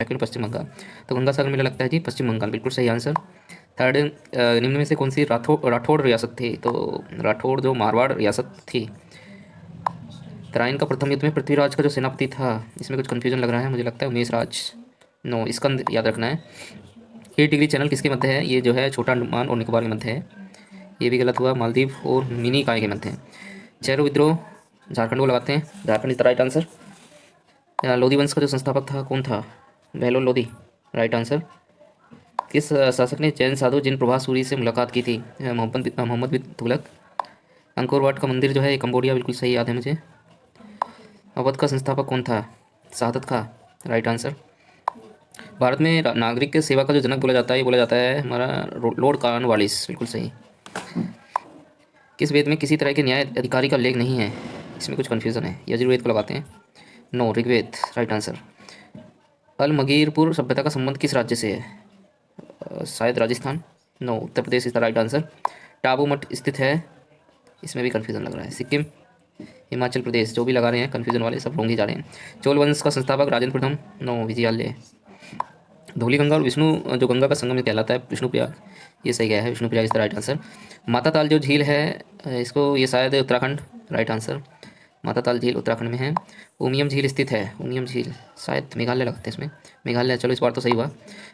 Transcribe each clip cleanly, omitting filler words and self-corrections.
Second पश्चिम बंगाल। तो गंगा सागर मेला लगता है जी पश्चिम बंगाल, बिल्कुल सही आंसर। थर्ड, निम्न में से कौन सी राठौड़ रियासत थी? तो राठौड़ जो मारवाड़ रियासत थी। तराइन का प्रथम युद्ध में पृथ्वीराज का जो सेनापति था, इसमें कुछ कन्फ्यूजन लग रहा है, मुझे लगता है उमेश राज। नो, स्कंद याद रखना है। 8 डिग्री चैनल किसके मध्य है? ये जो है छोटा अंडमान और निकोबार के मध्य है। ये भी गलत हुआ, मालदीव और मिनी काय के मध्य है। चैरो विद्रोह झारखंड को लगाते हैं, Jharkhand is the right answer. Lodhi वंश का जो संस्थापक था कौन था? Bahlol Lodhi, right answer. किस शासक ने जैन साधु जिन प्रभासूरी से मुलाकात की थी? मोहम्मद बिन तुगलक। अंकोर वाट का मंदिर जो है कंबोडिया, बिल्कुल सही याद है मुझे। अवध का संस्थापक कौन था? शहादत खां, राइट आंसर। भारत में नागरिक के सेवा का जो जनक बोला जाता है, ये बोला जाता है हमारा लॉर्ड कॉर्नवालिस, बिल्कुल सही। किस वेद में किसी तरह के न्याय अधिकारी का उल्लेख नहीं है? इसमें कुछ कन्फ्यूजन है, यजुर्वेद को लगाते हैं। No, Rigveda, right answer. Alamgirpur सभ्यता का संबंध किस राज्य से है? शायद Rajasthan. No, Uttar Pradesh is the right answer. Tabo मठ स्थित है, इसमें भी कन्फ्यूजन लग रहा है। सिक्किम, हिमाचल प्रदेश, जो भी लगा रहे हैं कन्फ्यूजन वाले सब रोंग ही जा रहे हैं। चोल वंश का संस्थापक राजेंद्र प्रथम। नो, विजयालय। धौलीगंगा और विष्णु जो गंगा का संगम में कहलाता है, विष्णुप्रयाग, ये सही गया है, Vishnuprayag is the right answer. माता ताल जो झील है, इसको ये शायद उत्तराखंड, राइट आंसर। माता ताल झील उत्तराखंड में है। उमियम झील स्थित है, उमियम झील शायद मेघालय लगाते हैं इसमें, मेघालय। चलो इस बार तो सही हुआ।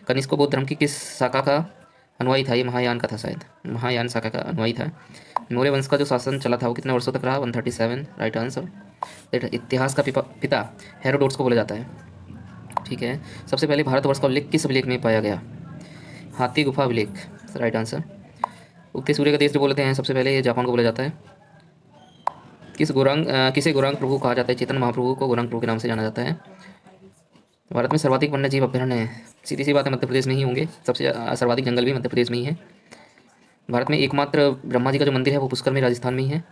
कनिष्क बौद्ध धर्म की किस शाखा का अनुयायी था? ये महायान का था शायद, महायान शाखा का अनुयायी था। मौर्य वंश का जो शासन चला था वो कितने वर्षों तक रहा? 137, राइट आंसर। इतिहास का पिता हेरोडोट्स को बोला जाता है, ठीक है। सबसे पहले भारतवर्ष का उल्लेख किस अभिलेख में पाया गया? हाथी गुफा अभिलेख, राइट आंसर। उगते सूर्य का देश जो बोलते हैं सबसे पहले, ये जापान को बोला जाता है। किसे गौरांग प्रभु कहा जाता है? चेतन महाप्रभु को गौरांग प्रभु के नाम से जाना जाता है। भारत में सर्वाधिक वन्य जीव अभ्यारण्य है, सीधी सी बात है मध्य प्रदेश में ही होंगे, सबसे सर्वाधिक जंगल भी मध्य प्रदेश में ही है। भारत में एकमात्र ब्रह्मा जी का जो मंदिर है वो पुष्कर में राजस्थान में ही है।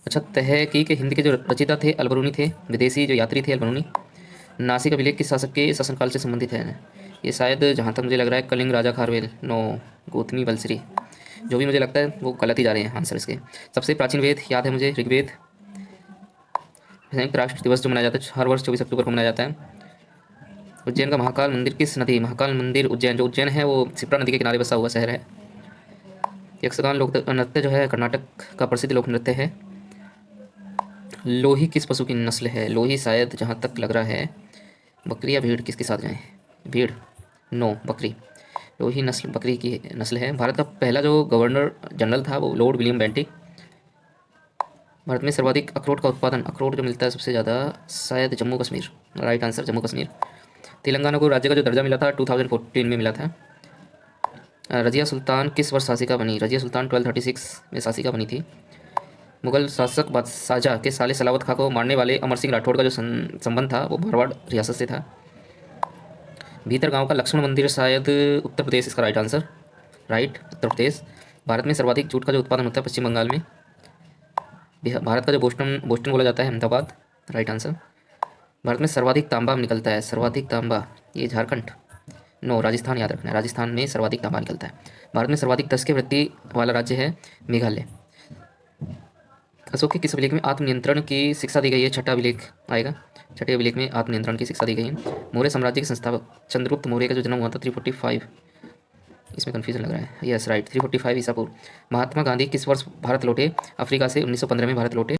अच्छा, तहकीक हिंद के जो रचयिता थे अलबरूनी थे, विदेशी जो यात्री थे अलबरूनी। नासिक अभिलेख किस शासक के शासनकाल से संबंधित है? ये शायद जहाँ तक मुझे लग रहा है कलिंग राजा खारवेल। नो, गौतमी बलश्री। जो भी मुझे लगता है वो गलत ही जा रहे हैं आंसर इसके। सबसे प्राचीन वेद याद है मुझे, ऋग्वेद। संयुक्त राष्ट्र दिवस जो मनाया जाता है हर वर्ष 24 अक्टूबर को मनाया जाता है। उज्जैन का महाकाल मंदिर किस नदी? महाकाल मंदिर उज्जैन, जो उज्जैन है वो शिप्रा नदी के किनारे बसा हुआ शहर है। यक्षगान लोक नृत्य जो है कर्नाटक का प्रसिद्ध लोक नृत्य है। लोही किस पशु की नस्ल है? लोही शायद जहाँ तक लग रहा है बकरी या भीड़, किसके साथ जाएं? भीड़, नो, बकरी। लोही नस्ल बकरी की नस्ल है। भारत का पहला जो गवर्नर जनरल था वो लॉर्ड विलियम बेंटिक। भारत में सर्वाधिक अखरोट का उत्पादन, अखरोट जो मिलता है सबसे ज़्यादा, शायद जम्मू कश्मीर, राइट आंसर, जम्मू कश्मीर। तेलंगाना को राज्य का जो दर्जा मिला था 2014 में मिला था। रजिया सुल्तान किस वर्ष शासिका बनी? रजिया सुल्तान 1236 में शासिका बनी थी। मुगल शासक बादशाह के साले सलावत खां को मारने वाले अमर सिंह राठौड़ का जो संबंध था वो मारवाड़ रियासत से था। भीतर गांव का लक्ष्मण मंदिर शायद उत्तर प्रदेश, इसका right answer, right, Uttar Pradesh. Bharat में सर्वाधिक जूट का जो उत्पादन होता है पश्चिम बंगाल में। भारत का जो बोस्टन बोस्टन बोला जाता है अहमदाबाद, राइट आंसर। भारत में सर्वाधिक तांबा निकलता है, सर्वाधिक तांबा, ये झारखंड, नो, राजस्थान याद रखना है, राजस्थान में सर्वाधिक तांबा निकलता है। भारत में सर्वाधिक 10 की वृद्धि वाला राज्य है मेघालय। अशोक के किस अभिलेख में आत्मनियंत्रण की शिक्षा दी गई है? छठा अभिलेख आएगा, छठे अभिलेख में आत्मनियंत्रण की शिक्षा दी गई है। मौर्य साम्राज्य के संस्थापक चंद्रगुप्त मौर्य का जो जन्म हुआ था 345, इसमें कन्फ्यूजन लग रहा है, यस राइट, 345 ईसा पूर्व। महात्मा गांधी किस वर्ष भारत लौटे अफ्रीका से? 1915 में भारत लौटे।